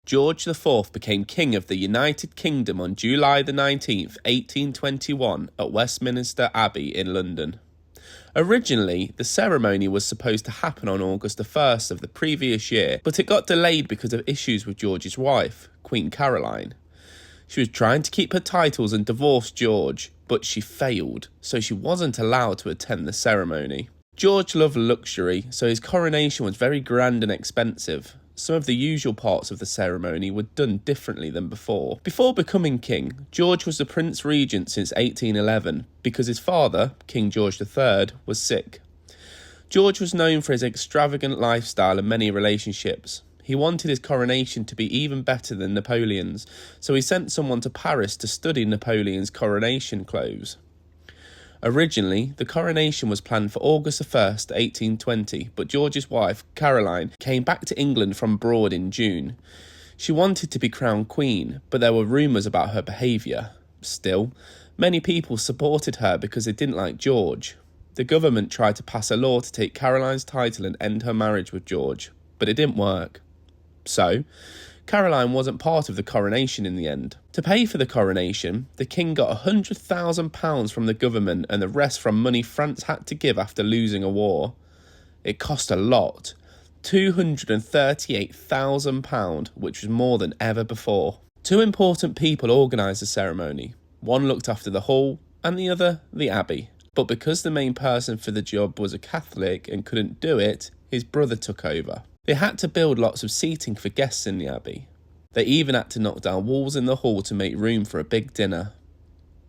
George IV became King of the United Kingdom on July the 19th, 1821 at Westminster Abbey in London. Originally, the ceremony was supposed to happen on August the 1st of the previous year, but it got delayed because of issues with George's wife, Queen Caroline. She was trying to keep her titles and divorce George, but she failed, so she wasn't allowed to attend the ceremony. George loved luxury, so his coronation was very grand and expensive. Some of the usual parts of the ceremony were done differently than before. Before becoming king, George was the Prince Regent since 1811 because his father, King George III, was sick. George was known for his extravagant lifestyle and many relationships. He wanted his coronation to be even better than Napoleon's, so he sent someone to Paris to study Napoleon's coronation clothes. Originally, the coronation was planned for August 1st, 1820, but George's wife, Caroline, came back to England from abroad in June. She wanted to be crowned queen, but there were rumours about her behaviour. Still, many people supported her because they didn't like George. The government tried to pass a law to take Caroline's title and end her marriage with George, but it didn't work. So, Caroline wasn't part of the coronation in the end. To pay for the coronation, the king got £100,000 from the government and the rest from money France had to give after losing a war. It cost a lot, £238,000, which was more than ever before. Two important people organised the ceremony. One looked after the hall and the other the Abbey. But because the main person for the job was a Catholic and couldn't do it, his brother took over. They had to build lots of seating for guests in the Abbey. They even had to knock down walls in the hall to make room for a big dinner.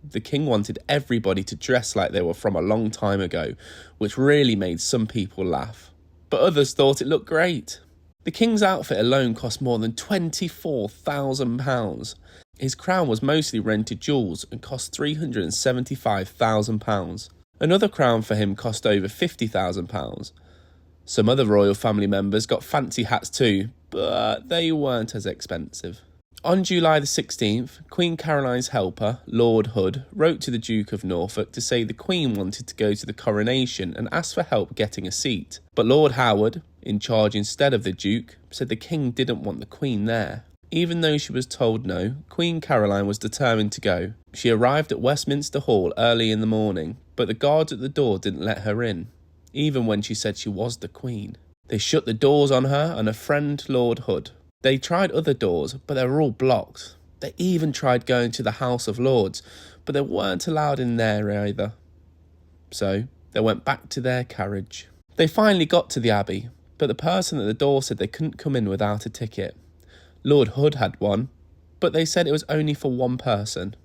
The king wanted everybody to dress like they were from a long time ago, which really made some people laugh. But others thought it looked great. The king's outfit alone cost more than £24,000. His crown was mostly rented jewels and cost £375,000. Another crown for him cost over £50,000. Some other royal family members got fancy hats too, but they weren't as expensive. On July the 16th, Queen Caroline's helper, Lord Hood, wrote to the Duke of Norfolk to say the Queen wanted to go to the coronation and asked for help getting a seat. But Lord Howard, in charge instead of the Duke, said the King didn't want the Queen there. Even though she was told no, Queen Caroline was determined to go. She arrived at Westminster Hall early in the morning, but the guards at the door didn't let her in, even when she said she was the Queen. They shut the doors on her and her friend Lord Hood. They tried other doors, but they were all blocked. They even tried going to the House of Lords, but they weren't allowed in there either. So they went back to their carriage. They finally got to the Abbey, but the person at the door said they couldn't come in without a ticket. Lord Hood had one, but they said it was only for one person.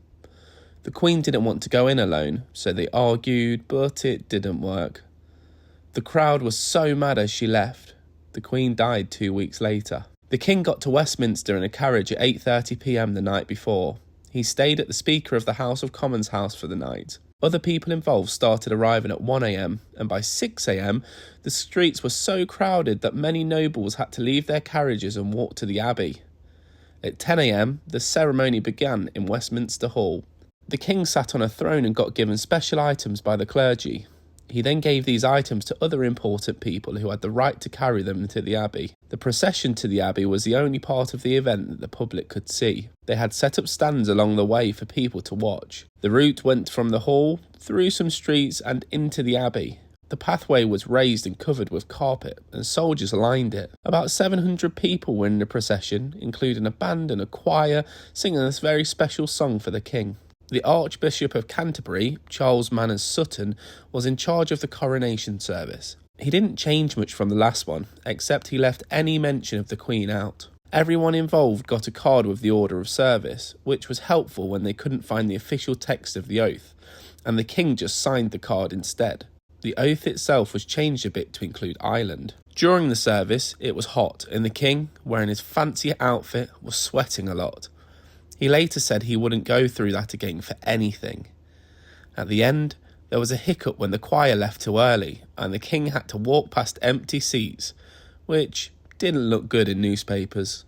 The Queen didn't want to go in alone, so they argued, but it didn't work. The crowd was so mad as she left. The Queen died 2 weeks later. The King got to Westminster in a carriage at 8:30 p.m. the night before. He stayed at the Speaker of the House of Commons house for the night. Other people involved started arriving at 1 a.m, and by 6 a.m, the streets were so crowded that many nobles had to leave their carriages and walk to the Abbey. At 10 a.m, the ceremony began in Westminster Hall. The King sat on a throne and got given special items by the clergy. He then gave these items to other important people who had the right to carry them to the Abbey. The procession to the Abbey was the only part of the event that the public could see. They had set up stands along the way for people to watch. The route went from the hall, through some streets and into the Abbey. The pathway was raised and covered with carpet, and soldiers lined it. About 700 people were in the procession, including a band and a choir, singing this very special song for the King. The Archbishop of Canterbury, Charles Manners Sutton, was in charge of the coronation service. He didn't change much from the last one, except he left any mention of the Queen out. Everyone involved got a card with the order of service, which was helpful when they couldn't find the official text of the oath, and the King just signed the card instead. The oath itself was changed a bit to include Ireland. During the service, it was hot, and the King, wearing his fancy outfit, was sweating a lot. He later said he wouldn't go through that again for anything. At the end, there was a hiccup when the choir left too early, and the King had to walk past empty seats, which didn't look good in newspapers.